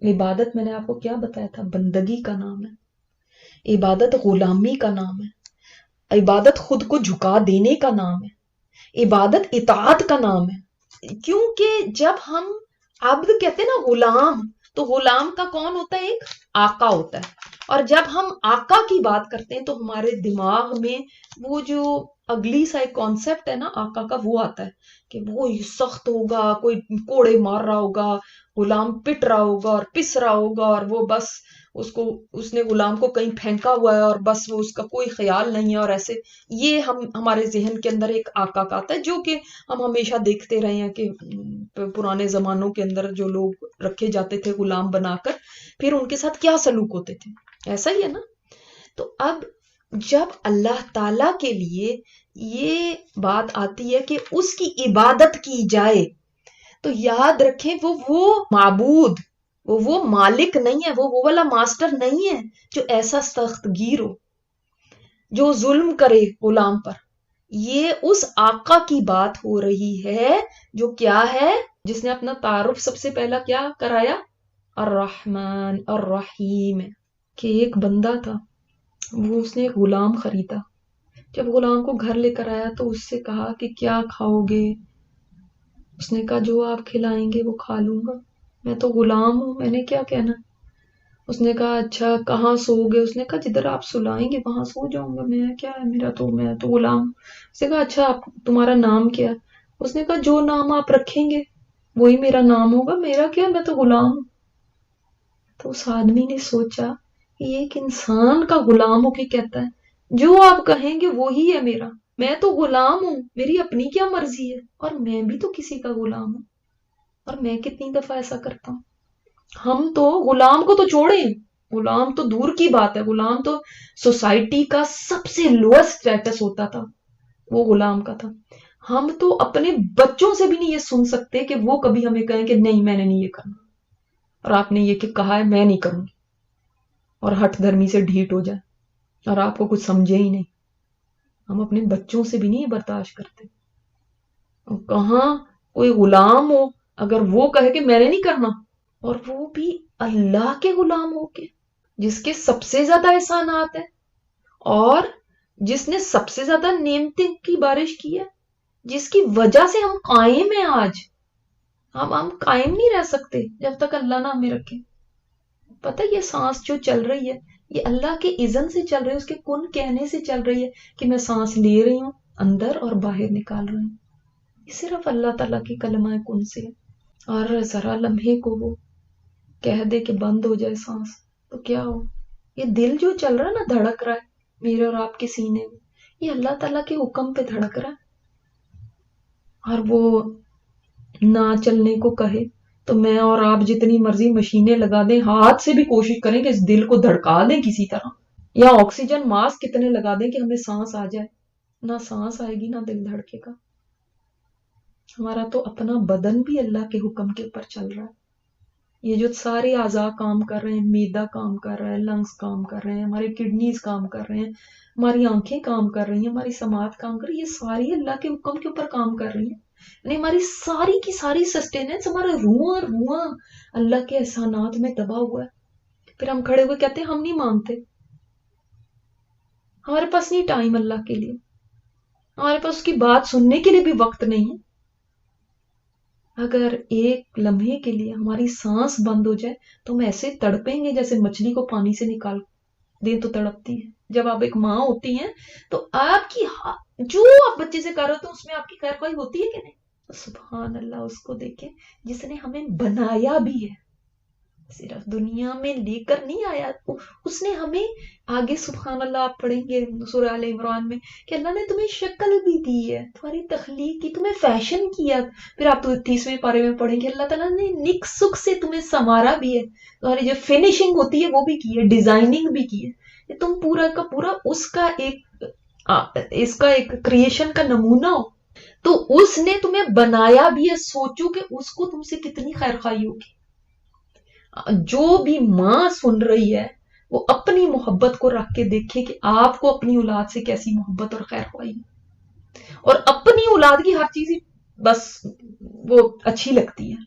عبادت میں نے آپ کو کیا بتایا تھا؟ بندگی کا نام ہے، عبادت غلامی کا نام ہے، عبادت خود کو جھکا دینے کا نام ہے، عبادت اطاعت کا نام ہے۔ کیونکہ جب ہم عبد کہتے ہیں نا غلام، تو غلام کا کون ہوتا ہے؟ ایک آقا ہوتا ہے، اور جب ہم آقا کی بات کرتے ہیں تو ہمارے دماغ میں وہ جو اگلی سا ایک کانسیپٹ ہے نا آقا کا، وہ آتا ہے کہ وہ سخت ہوگا، کوئی کوڑے مار رہا ہوگا، غلام پٹ رہا ہوگا اور پس رہا ہوگا، اور وہ بس اس نے غلام کو کہیں پھینکا ہوا ہے اور بس وہ اس کا کوئی خیال نہیں ہے، اور ایسے یہ ہمارے ذہن کے اندر ایک آقا کا آتا ہے، جو کہ ہم ہمیشہ دیکھتے رہے ہیں کہ پرانے زمانوں کے اندر جو لوگ رکھے جاتے تھے غلام بنا کر، پھر ان کے ساتھ کیا سلوک ہوتے تھے، ایسا ہی ہے نا۔ تو اب جب اللہ تعالی کے لیے یہ بات آتی ہے کہ اس کی عبادت کی جائے، تو یاد رکھیں وہ معبود، وہ مالک نہیں ہے، وہ والا ماسٹر نہیں ہے جو ایسا سخت گیر ہو، جو ظلم کرے غلام پر۔ یہ اس آقا کی بات ہو رہی ہے جو کیا ہے، جس نے اپنا تعارف سب سے پہلا کیا کرایا؟ الرحمن الرحیم، کہ ایک بندہ تھا، وہ اس نے ایک غلام خریدا، جب غلام کو گھر لے کر آیا تو اس سے کہا کہ کیا کھاؤ گے؟ اس نے کہا جو آپ کھلائیں گے وہ کھا لوں گا، میں تو غلام ہوں، میں نے کیا کہنا۔ اس نے کہا اچھا کہاں سو گے؟ اس نے کہا جدھر آپ سلائیں گے وہاں سو جاؤں گا، میں کیا ہے، میں تو غلام ہوں۔ اس نے کہا اچھا تمہارا نام کیا؟ اس نے کہا جو نام آپ رکھیں گے وہی میرا نام ہوگا، میرا کیا، میں تو غلام ہوں۔ تو اس آدمی نے سوچا کہ یہ ایک انسان کا غلام ہو کے کہتا ہے جو آپ کہیں گے وہی ہے میرا، میں تو غلام ہوں، میری اپنی کیا مرضی ہے، اور میں بھی تو کسی کا غلام ہوں، اور میں کتنی دفعہ ایسا کرتا ہوں۔ ہم تو غلام کو تو چھوڑیں، غلام تو دور کی بات ہے، غلام تو سوسائٹی کا سب سے لوئسٹ اسٹیٹس ہوتا تھا، وہ غلام کا تھا۔ ہم تو اپنے بچوں سے بھی نہیں یہ سن سکتے کہ وہ کبھی ہمیں کہیں کہ نہیں میں نے نہیں یہ کرنا، اور آپ نے یہ کہ کہا ہے میں نہیں کروں گی، اور ہٹ دھرمی سے ڈھیٹ ہو جائے اور آپ کو کچھ سمجھے ہی نہیں۔ ہم اپنے بچوں سے بھی نہیں برداشت کرتے۔ کہاں کوئی غلام ہو اگر وہ کہے کہ میں نے نہیں کرنا، اور وہ بھی اللہ کے غلام ہو کے، جس کے سب سے زیادہ احسانات ہیں، اور جس نے سب سے زیادہ نعمتیں کی بارش کی ہے، جس کی وجہ سے ہم قائم ہیں آج۔ ہم قائم نہیں رہ سکتے جب تک اللہ نہ ہمیں رکھے۔ پتہ یہ سانس جو چل رہی ہے یہ اللہ کے اذن سے چل رہی ہے، اس کے کن کہنے سے چل رہی ہے کہ میں سانس لے رہی ہوں اندر اور باہر نکال رہی ہوں، یہ صرف اللہ تعالیٰ کی کلمہ کن سے ہے۔ اور ذرا لمحے کو وہ کہہ دے کہ بند ہو جائے سانس تو کیا ہو؟ یہ دل جو چل رہا ہے نا، دھڑک رہا ہے میرے اور آپ کے سینے میں، یہ اللہ تعالیٰ کے حکم پہ دھڑک رہا ہے، اور وہ نہ چلنے کو کہے تو میں اور آپ جتنی مرضی مشینیں لگا دیں، ہاتھ سے بھی کوشش کریں کہ اس دل کو دھڑکا دیں کسی طرح، یا آکسیجن ماسک کتنے لگا دیں کہ ہمیں سانس آ جائے، نہ سانس آئے گی نہ دل دھڑکے گا۔ ہمارا تو اپنا بدن بھی اللہ کے حکم کے اوپر چل رہا ہے، یہ جو سارے اعضاء کام کر رہے ہیں، معدہ کام کر رہا ہے، لنگز کام کر رہے ہیں، ہمارے کڈنیز کام کر رہے ہیں، ہماری آنکھیں کام کر رہی ہیں، ہماری سماعت کام کر رہی ہے، یہ ساری اللہ کے حکم کے اوپر کام کر رہی ہیں، یعنی ہماری ساری کی ساری سسٹیننس، ہمارا رواں اللہ کے احسانات میں دبا ہوا ہے۔ پھر ہم کھڑے ہوئے کہتے ہیں ہم نہیں مانتے، ہمارے پاس نہیں ٹائم اللہ کے لیے، ہمارے پاس اس کی بات سننے کے لیے بھی وقت نہیں ہے۔ اگر ایک لمحے کے لیے ہماری سانس بند ہو جائے تو ہم ایسے تڑپیں گے جیسے مچھلی کو پانی سے نکال دیں تو تڑپتی ہے۔ جب آپ ایک ماں ہوتی ہیں تو آپ کی جو آپ بچے سے کر رہے ہوتے ہیں اس میں آپ کی خیر خواہی ہوتی ہے کہ نہیں؟ سبحان اللہ، اس کو دیکھیں جس نے ہمیں بنایا بھی ہے، صرف دنیا میں لے کر نہیں آیا، اس نے ہمیں آگے سبحان اللہ آپ پڑھیں گے سورہ آل عمران میں کہ اللہ نے تمہیں شکل بھی دی ہے، تمہاری تخلیق کی، تمہیں فیشن کیا۔ پھر آپ 30ویں پارے میں پڑھیں گے اللہ تعالیٰ نے نک سک سے تمہیں سنوارا بھی ہے، تمہاری جو فنیشنگ ہوتی ہے وہ بھی کی ہے، ڈیزائننگ بھی کی ہے، تم پورا کا پورا اس کا ایک کریشن کا نمونہ ہو، تو اس نے تمہیں بنایا بھی ہے۔ سوچو کہ اس کو تم سے کتنی خیر خواہی ہوگی۔ جو بھی ماں سن رہی ہے وہ اپنی محبت کو رکھ کے دیکھے کہ آپ کو اپنی اولاد سے کیسی محبت اور خیر خواہی ہے، اور اپنی اولاد کی ہر چیز بس وہ اچھی لگتی ہے،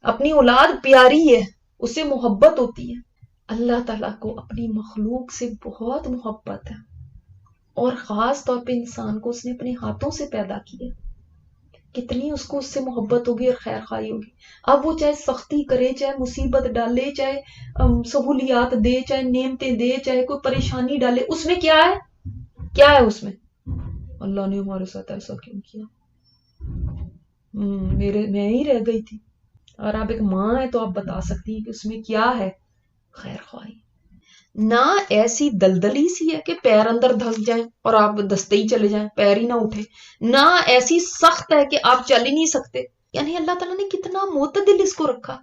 اپنی اولاد پیاری ہے، اس سے محبت ہوتی ہے. اللہ تعالیٰ کو اپنی مخلوق سے بہت محبت ہے، اور خاص طور پہ انسان کو اس نے اپنے ہاتھوں سے پیدا کیا. کتنی اس کو اس سے محبت ہوگی اور خیر خواہی ہوگی. اب وہ چاہے سختی کرے، چاہے مصیبت ڈالے، چاہے سہولیات دے، چاہے نعمتیں دے، چاہے کوئی پریشانی ڈالے، اس میں کیا ہے؟ کیا ہے اس میں؟ اللہ نے ہمارے ساتھ ایسا کیوں کیا؟ میں ہی رہ گئی تھی. اور آپ ایک ماں ہے تو آپ بتا سکتی ہیں کہ اس میں کیا ہے؟ خیر خواہی. نہ ایسی دلدلی سی ہے کہ پیر اندر دھس جائیں اور آپ دستے ہی چلے جائیں، پیر ہی نہ اٹھے. نہ ایسی سخت ہے کہ آپ چل ہی نہیں سکتے. یعنی اللہ تعالیٰ نے کتنا معتدل اس کو رکھا،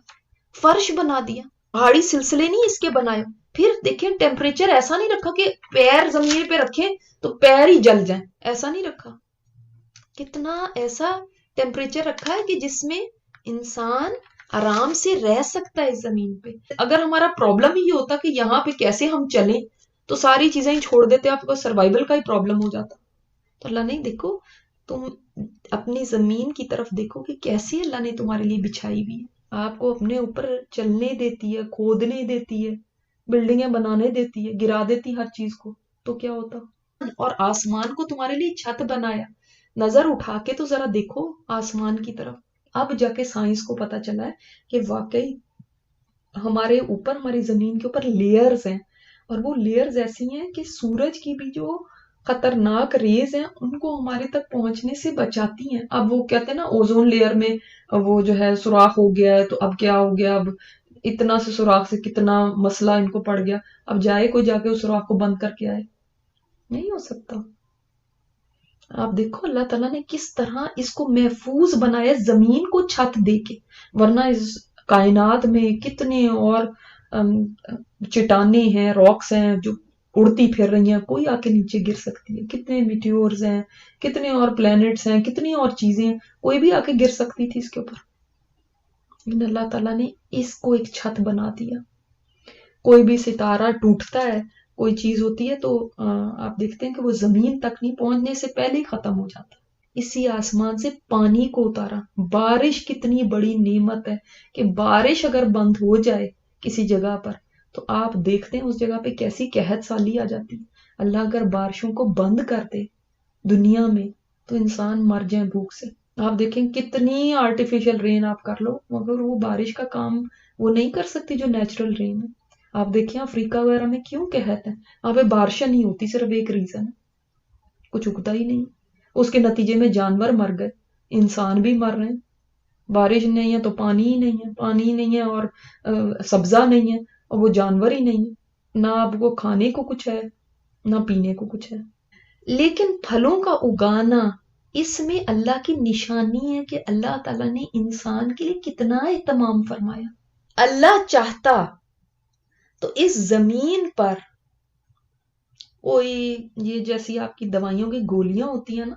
فرش بنا دیا. پہاڑی سلسلے نہیں اس کے بنائے. پھر دیکھیں ٹیمپریچر ایسا نہیں رکھا کہ پیر زمین پہ رکھیں تو پیر ہی جل جائیں، ایسا نہیں رکھا. کتنا ایسا ٹیمپریچر رکھا ہے کہ جس میں انسان آرام سے رہ سکتا ہے اس زمین پہ. اگر ہمارا پرابلم ہی ہوتا کہ یہاں پہ کیسے ہم چلیں تو ساری چیزیں ہی چھوڑ دیتے، آپ کو سروائیول کا ہی پرابلم ہو جاتا. تو اللہ نہیں، دیکھو تم اپنی زمین کی طرف دیکھو کہ کیسی اللہ نے تمہارے لیے بچھائی ہوئی ہے. آپ کو اپنے اوپر چلنے دیتی ہے، کھودنے دیتی ہے، بلڈنگیں بنانے دیتی ہے، گرا دیتی ہر چیز کو، تو کیا ہوتا. اور آسمان کو تمہارے لیے چھت بنایا. نظر اٹھا کے تو ذرا دیکھو آسمان کی طرف. اب جا کے سائنس کو پتا چلا ہے کہ واقعی ہمارے اوپر، ہماری زمین کے اوپر لیئرز ہیں، اور وہ لیئرز ایسی ہیں کہ سورج کی بھی جو خطرناک ریز ہیں ان کو ہمارے تک پہنچنے سے بچاتی ہیں. اب وہ کہتے ہیں نا اوزون لیئر میں وہ جو ہے سوراخ ہو گیا ہے، تو اب کیا ہو گیا، اب اتنا سے سوراخ سے کتنا مسئلہ ان کو پڑ گیا. اب جائے کوئی جا کے اس سوراخ کو بند کر کے آئے، نہیں ہو سکتا. آپ دیکھو اللہ تعالیٰ نے کس طرح اس کو محفوظ بنایا زمین کو چھت دے کے. ورنہ اس کائنات میں کتنے اور چٹانیں ہیں، راکس ہیں جو اڑتی پھر رہی ہیں، کوئی آ کے نیچے گر سکتی ہے. کتنے میٹیورز ہیں، کتنے اور پلانٹس ہیں، کتنی اور چیزیں ہیں، کوئی بھی آ کے گر سکتی تھی اس کے اوپر. لیکن اللہ تعالیٰ نے اس کو ایک چھت بنا دیا. کوئی بھی ستارہ ٹوٹتا ہے، کوئی چیز ہوتی ہے تو آپ دیکھتے ہیں کہ وہ زمین تک نہیں پہنچنے سے پہلے ہی ختم ہو جاتا. اسی آسمان سے پانی کو اتارا. بارش کتنی بڑی نعمت ہے کہ بارش اگر بند ہو جائے کسی جگہ پر تو آپ دیکھتے ہیں اس جگہ پہ کیسی قحط سالی آ جاتی. اللہ اگر بارشوں کو بند کر دے دنیا میں تو انسان مر جائیں بھوک سے. آپ دیکھیں کتنی آرٹیفیشل رین آپ کر لو مگر وہ بارش کا کام وہ نہیں کر سکتی جو نیچرل رین ہے. آپ دیکھیں افریقہ وغیرہ میں کیوں قحط ہے، وہاں پہ بارشیں نہیں ہوتی، صرف ایک ریزن ہے، کچھ اگتا ہی نہیں. اس کے نتیجے میں جانور مر گئے، انسان بھی مر رہے ہیں. بارش نہیں ہے تو پانی ہی نہیں ہے، پانی ہی نہیں ہے اور سبزہ نہیں ہے اور وہ جانور ہی نہیں ہے. نہ آپ کو کھانے کو کچھ ہے نہ پینے کو کچھ ہے. لیکن پھلوں کا اگانا اس میں اللہ کی نشانی ہے کہ اللہ تعالیٰ نے انسان کے لیے کتنا اہتمام فرمایا. اللہ چاہتا تو اس زمین پر کوئی یہ جیسی آپ کی دوائیوں کی گولیاں ہوتی ہیں نا،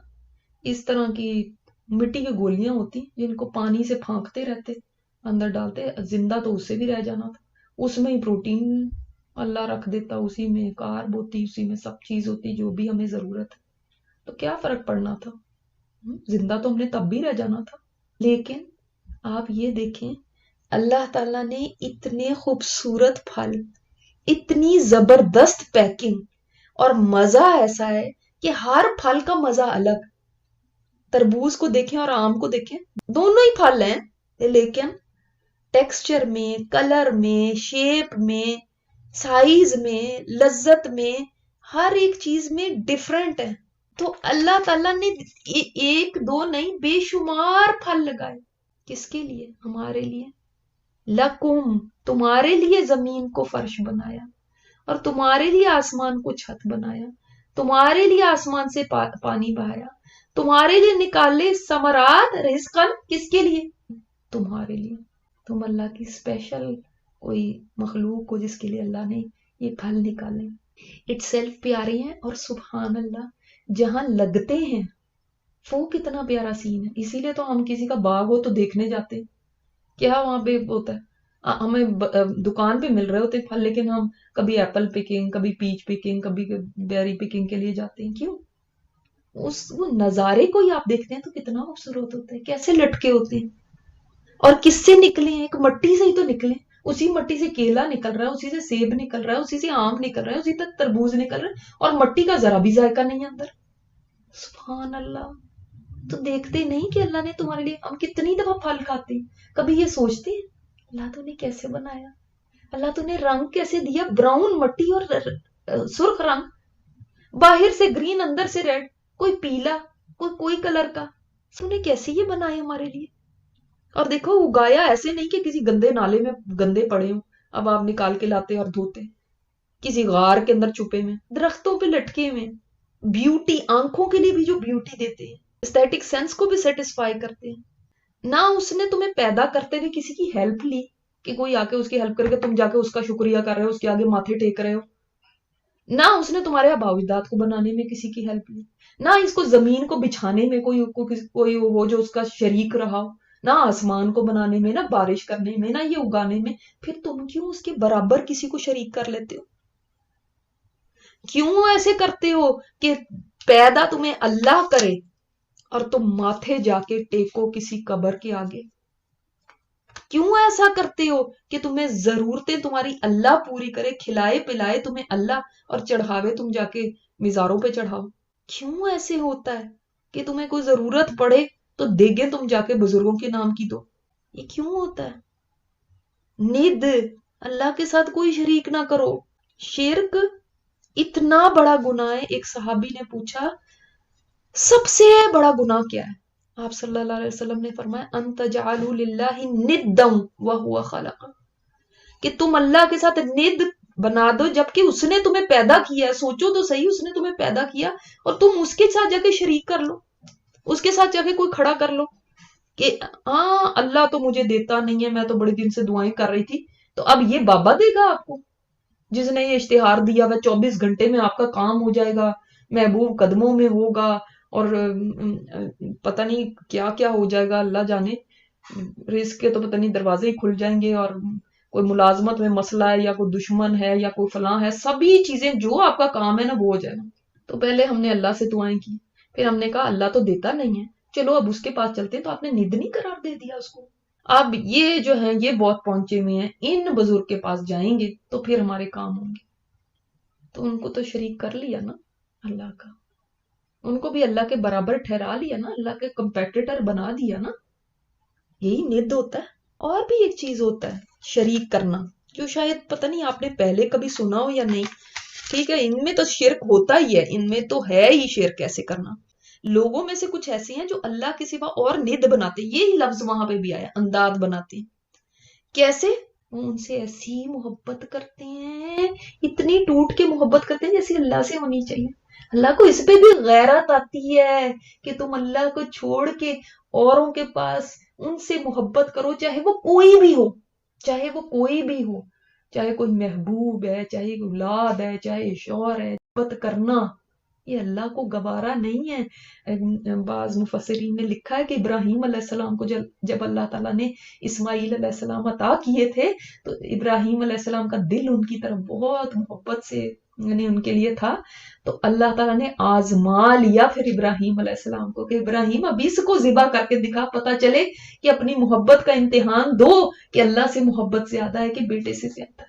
اس طرح کی مٹی کی گولیاں ہوتی جن کو پانی سے پھانکتے رہتے، اندر ڈالتے، زندہ تو اس سے بھی رہ جانا تھا. اس میں ہی پروٹین اللہ رکھ دیتا، اسی میں کارب ہوتی، اسی میں سب چیز ہوتی جو بھی ہمیں ضرورت ہے. تو کیا فرق پڑنا تھا، زندہ تو ہم نے تب بھی رہ جانا تھا. لیکن آپ یہ دیکھیں اللہ تعالیٰ نے اتنے خوبصورت پھل، اتنی زبردست پیکنگ، اور مزہ ایسا ہے کہ ہر پھل کا مزہ الگ. تربوز کو دیکھیں اور آم کو دیکھیں، دونوں ہی پھل ہیں لیکن ٹیکسچر میں، کلر میں، شیپ میں، سائز میں، لذت میں، ہر ایک چیز میں ڈیفرنٹ ہے. تو اللہ تعالیٰ نے ایک دو نہیں بے شمار پھل لگائے. کس کے لیے؟ ہمارے لیے. لکم، تمہارے لیے زمین کو فرش بنایا اور تمہارے لیے آسمان کو چھت بنایا، تمہارے لیے آسمان سے پانی بہایا، تمہارے لیے نکالے ثمرات رزقن. کس کے لیے؟ تمہارے لیے. تم اللہ کی اسپیشل کوئی مخلوق ہو جس کے لیے اللہ نے یہ پھل نکالے. اٹ سیلف پیارے ہیں، اور سبحان اللہ جہاں لگتے ہیں وہ کتنا پیارا سین ہے. اسی لیے تو ہم کسی کا باغ ہو تو دیکھنے جاتے ہیں. کیا وہاں پہ ہوتا ہے، ہمیں دکان پہ مل رہے ہوتے پھل لیکن ہم کبھی ایپل پکنگ، کبھی پیچ پکنگ، کبھی بیری پکنگ کے لیے جاتے ہیں. کیوں؟ وہ نظارے کو ہی آپ دیکھتے ہیں تو کتنا خوبصورت ہوتا ہے، کیسے لٹکے ہوتے ہیں اور کس سے نکلے ہیں، ایک مٹی سے ہی تو نکلے. اسی مٹی سے کیلا نکل رہا ہے، اسی سے سیب نکل رہا ہے، اسی سے آم نکل رہا ہے، اسی سے تربوز نکل رہا ہے، اور مٹی کا ذرا بھی ذائقہ نہیں ہے اندر. سبحان اللہ. تو دیکھتے نہیں کہ اللہ نے تمہارے لیے، ہم کتنی دفعہ پھل کھاتے ہیں، کبھی یہ سوچتے ہیں اللہ تو نے کیسے بنایا، اللہ تو نے رنگ کیسے دیا، براؤن مٹی اور سرخ رنگ، باہر سے گرین اندر سے ریڈ، کوئی پیلا، کوئی کلر کا، تو نے کیسے یہ بنائے ہمارے لیے. اور دیکھو اگایا ایسے نہیں کہ کسی گندے نالے میں گندے پڑے ہوں، اب آپ نکال کے لاتے اور دھوتے، کسی غار کے اندر چھپے ہوئے، درختوں پہ لٹکے ہوئے، بیوٹی، آنکھوں کے لیے بھی جو بیوٹی دیتے ہیں، ایستھیٹک سینس کو بھی سیٹسفائی کرتے ہیں. نہ اس نے تمہیں پیدا کرتے ہوئے کسی کی ہیلپ لی کہ کوئی آ کے اس کی ہیلپ کر کے تم جا کے اس کا شکریہ کر رہے ہو، اس کے آگے ماتھے ٹیک رہے ہو. نہ اس نے تمہارے آباء و اجداد کو بنانے میں کسی کی ہیلپ لی، نہ اس کو زمین کو بچھانے میں کوئی وہ جو اس کا شریک رہا ہو، نہ آسمان کو بنانے میں، نہ بارش کرنے میں، نہ یہ اگانے میں. پھر تم کیوں اس کے برابر کسی کو شریک کر لیتے ہو؟ کیوں ایسے کرتے ہو کہ پیدا تمہیں اللہ کرے اور تم ماتھے جا کے ٹیکو کسی قبر کے آگے؟ کیوں ایسا کرتے ہو کہ تمہیں ضرورتیں تمہاری اللہ پوری کرے، کھلائے پلائے تمہیں اللہ، اور چڑھاوے تم جا کے مزاروں پہ چڑھاؤ؟ کیوں ایسے ہوتا ہے کہ تمہیں کوئی ضرورت پڑے تو دیگیں تم جا کے بزرگوں کے نام کی دو؟ یہ کیوں ہوتا ہے؟ ند، اللہ کے ساتھ کوئی شریک نہ کرو. شرک اتنا بڑا گناہ ہے. ایک صحابی نے پوچھا سب سے بڑا گناہ کیا ہے؟ آپ صلی اللہ علیہ وسلم نے فرمایا ان تجعلوا للہ ندا وہو خلق، کہ تم اللہ کے ساتھ ند بنا دو جبکہ اس نے تمہیں پیدا کیا ہے. سوچو تو صحیح، اس نے تمہیں پیدا کیا اور تم اس کے ساتھ جا کے شریک کر لو، اس کے ساتھ جا کے کوئی کھڑا کر لو کہ ہاں اللہ تو مجھے دیتا نہیں ہے، میں تو بڑے دن سے دعائیں کر رہی تھی. تو اب یہ بابا دے گا آپ کو جس نے یہ اشتہار دیا ہوا 24 گھنٹے میں آپ کا کام ہو جائے گا، محبوب قدموں میں ہوگا، اور پتہ نہیں کیا کیا ہو جائے گا، اللہ جانے، رزق کے تو پتہ نہیں دروازے ہی کھل جائیں گے، اور کوئی ملازمت میں مسئلہ ہے یا کوئی دشمن ہے یا کوئی فلاں ہے، سبھی چیزیں جو آپ کا کام ہے نا وہ ہو جائے گا. تو پہلے ہم نے اللہ سے دعائیں کی، پھر ہم نے کہا اللہ تو دیتا نہیں ہے، چلو اب اس کے پاس چلتے ہیں، تو آپ نے ند نہیں قرار دے دیا اس کو. اب یہ جو ہیں یہ بہت پہنچے ہوئے ہیں، ان بزرگ کے پاس جائیں گے تو پھر ہمارے کام ہوں گے. تو ان کو تو شریک کر لیا نا اللہ کا، ان کو بھی اللہ کے برابر ٹھہرا لیا نا، اللہ کے کمپیٹیٹر بنا دیا نا. یہی ند ہوتا ہے. اور بھی ایک چیز ہوتا ہے شریک کرنا، جو شاید پتہ نہیں آپ نے پہلے کبھی سنا ہو یا نہیں. ٹھیک ہے، ان میں تو شرک ہوتا ہی ہے، ان میں تو ہے ہی شرک ایسے کرنا. لوگوں میں سے کچھ ایسے ہیں جو اللہ کے سوا اور ند بناتے، یہی لفظ وہاں پہ بھی آیا، انداد بناتے. کیسے؟ وہ ان سے ایسی محبت کرتے ہیں، اتنی ٹوٹ کے محبت کرتے ہیں جیسے اللہ سے ہونی چاہیے. اللہ کو اس پہ بھی غیرت آتی ہے کہ تم اللہ کو چھوڑ کے اوروں کے پاس ان سے محبت کرو، چاہے وہ کوئی بھی ہو، چاہے وہ کوئی بھی ہو، چاہے کوئی محبوب ہے، چاہے کوئی اولاد ہے، چاہے شوہر ہے. محبت کرنا یہ اللہ کو گوارا نہیں ہے. بعض مفسرین نے لکھا ہے کہ ابراہیم علیہ السلام کو جب اللہ تعالیٰ نے اسماعیل علیہ السلام عطا کیے تھے تو ابراہیم علیہ السلام کا دل ان کی طرف بہت محبت سے یعنی ان کے لیے تھا. تو اللہ تعالیٰ نے آزما لیا پھر ابراہیم علیہ السلام کو کہ ابراہیم اب اس کو ذبح کر کے دکھا، پتہ چلے کہ اپنی محبت کا امتحان دو کہ اللہ سے محبت زیادہ ہے کہ بیٹے سے زیادہ.